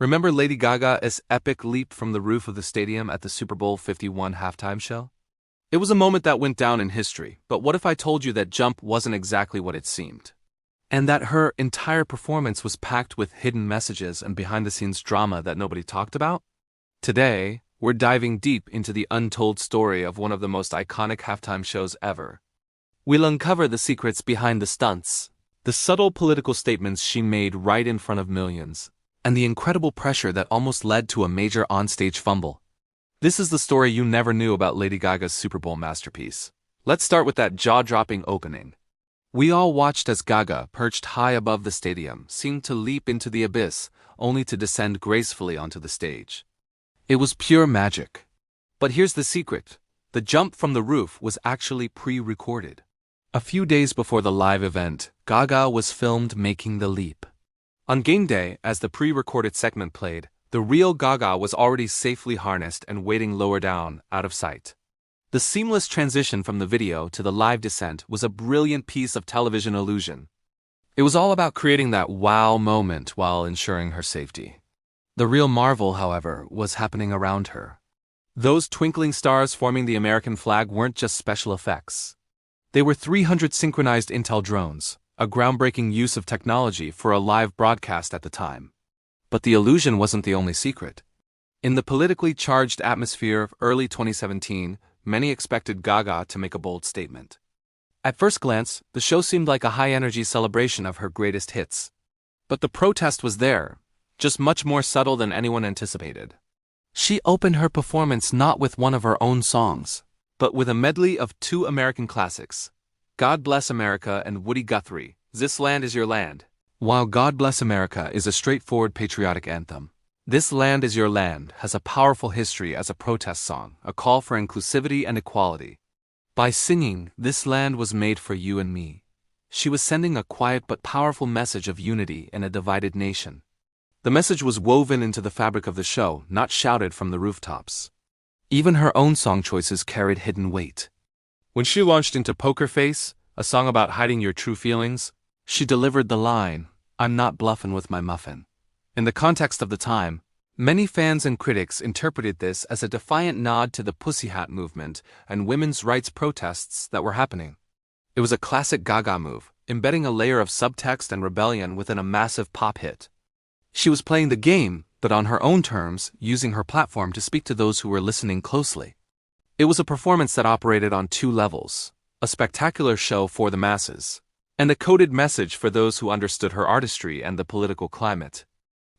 Remember Lady Gaga's epic leap from the roof of the stadium at the Super Bowl 51 halftime show? It was a moment that went down in history, but what if I told you that jump wasn't exactly what it seemed? And that her entire performance was packed with hidden messages and behind-the-scenes drama that nobody talked about? Today, we're diving deep into the untold story of one of the most iconic halftime shows ever. We'll uncover the secrets behind the stunts, the subtle political statements she made right in front of millions, and the incredible pressure that almost led to a major onstage fumble. This is the story you never knew about Lady Gaga's Super Bowl masterpiece. Let's start with that jaw-dropping opening. We all watched as Gaga, perched high above the stadium, seemed to leap into the abyss, only to descend gracefully onto the stage. It was pure magic. But here's the secret. The jump from the roof was actually pre-recorded. A few days before the live event, Gaga was filmed making the leap. On game day, as the pre-recorded segment played, the real Gaga was already safely harnessed and waiting lower down, out of sight. The seamless transition from the video to the live descent was a brilliant piece of television illusion. It was all about creating that wow moment while ensuring her safety. The real marvel, however, was happening around her. Those twinkling stars forming the American flag weren't just special effects. They were 300 synchronized Intel drones, a groundbreaking use of technology for a live broadcast at the time. But the illusion wasn't the only secret. In the politically charged atmosphere of early 2017, many expected Gaga to make a bold statement. At first glance, the show seemed like a high-energy celebration of her greatest hits. But the protest was there, just much more subtle than anyone anticipated. She opened her performance not with one of her own songs, but with a medley of two American classics, God Bless America and Woody Guthrie, This Land Is Your Land. While God Bless America is a straightforward patriotic anthem, This Land Is Your Land has a powerful history as a protest song, a call for inclusivity and equality. By singing This Land Was Made for You and Me, she was sending a quiet but powerful message of unity in a divided nation. The message was woven into the fabric of the show, not shouted from the rooftops. Even her own song choices carried hidden weight. When she launched into Poker Face, a song about hiding your true feelings, she delivered the line, "I'm not bluffing with my muffin." In the context of the time, many fans and critics interpreted this as a defiant nod to the Pussy Hat movement and women's rights protests that were happening. It was a classic Gaga move, embedding a layer of subtext and rebellion within a massive pop hit. She was playing the game, but on her own terms, using her platform to speak to those who were listening closely. It was a performance that operated on two levels: a spectacular show for the masses, and a coded message for those who understood her artistry and the political climate.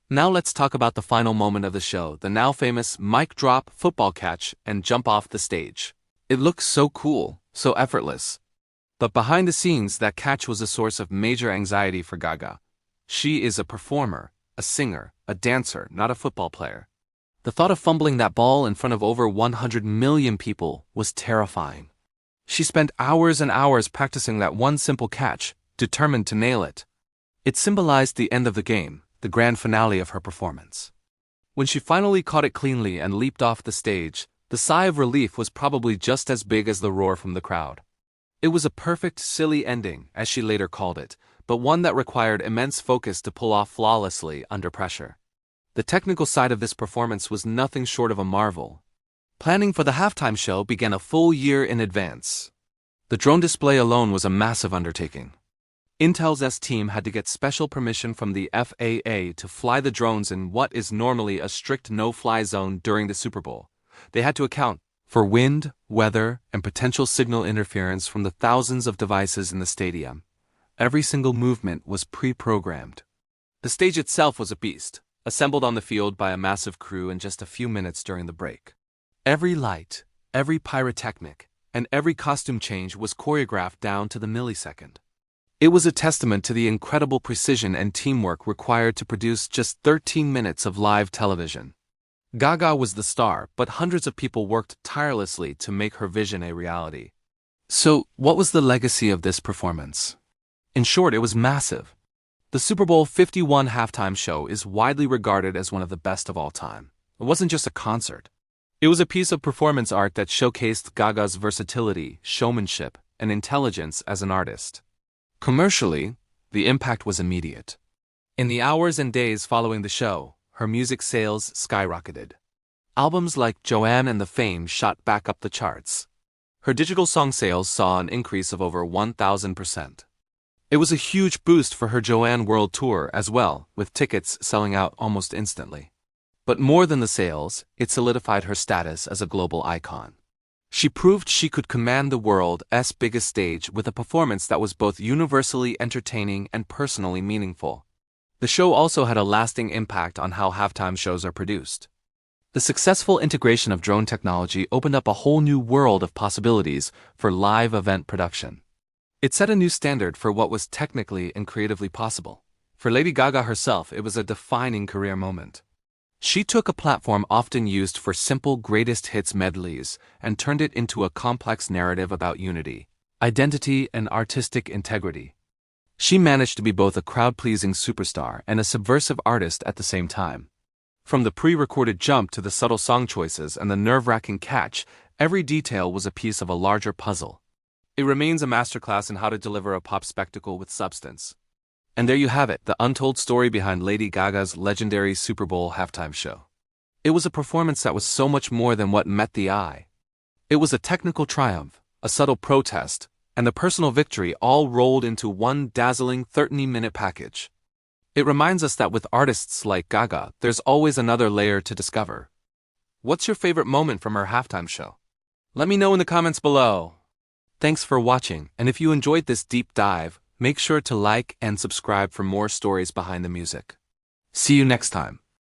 Now let's talk about the final moment of the show, the now famous mic drop, football catch, and jump off the stage. It looked so cool, so effortless. But behind the scenes, that catch was a source of major anxiety for Gaga. She is a performer, a singer, a dancer, not a football player. The thought of fumbling that ball in front of over 100 million people was terrifying. She spent hours and hours practicing that one simple catch, determined to nail it. It symbolized the end of the game, the grand finale of her performance. When she finally caught it cleanly and leaped off the stage, the sigh of relief was probably just as big as the roar from the crowd. It was a perfect, silly ending, as she later called it, but one that required immense focus to pull off flawlessly under pressure. The technical side of this performance was nothing short of a marvel. Planning for the halftime show began a full year in advance. The drone display alone was a massive undertaking. Intel's team had to get special permission from the FAA to fly the drones in what is normally a strict no-fly zone during the Super Bowl. They had to account for wind, weather, and potential signal interference from the thousands of devices in the stadium. Every single movement was pre-programmed. The stage itself was a beast, assembled on the field by a massive crew in just a few minutes during the break. Every light, every pyrotechnic, and every costume change was choreographed down to the millisecond. It was a testament to the incredible precision and teamwork required to produce just 13 minutes of live television. Gaga was the star, but hundreds of people worked tirelessly to make her vision a reality. So, what was the legacy of this performance? In short, it was massive. The Super Bowl 51 halftime show is widely regarded as one of the best of all time. It wasn't just a concert. It was a piece of performance art that showcased Gaga's versatility, showmanship, and intelligence as an artist. Commercially, the impact was immediate. In the hours and days following the show, her music sales skyrocketed. Albums like Joanne and the Fame shot back up the charts. Her digital song sales saw an increase of over 1,000%. It was a huge boost for her Joanne World Tour as well, with tickets selling out almost instantly. But more than the sales, it solidified her status as a global icon. She proved she could command the world's biggest stage with a performance that was both universally entertaining and personally meaningful. The show also had a lasting impact on how halftime shows are produced. The successful integration of drone technology opened up a whole new world of possibilities for live event production. It set a new standard for what was technically and creatively possible. For Lady Gaga herself, it was a defining career moment. She took a platform often used for simple greatest hits medleys and turned it into a complex narrative about unity, identity, and artistic integrity. She managed to be both a crowd-pleasing superstar and a subversive artist at the same time. From the pre-recorded jump to the subtle song choices and the nerve-wracking catch, every detail was a piece of a larger puzzle. It remains a masterclass in how to deliver a pop spectacle with substance. And there you have it, the untold story behind Lady Gaga's legendary Super Bowl halftime show. It was a performance that was so much more than what met the eye. It was a technical triumph, a subtle protest, and a personal victory all rolled into one dazzling 30-minute package. It reminds us that with artists like Gaga, there's always another layer to discover. What's your favorite moment from her halftime show? Let me know in the comments below. Thanks for watching, and if you enjoyed this deep dive, make sure to like and subscribe for more stories behind the music. See you next time.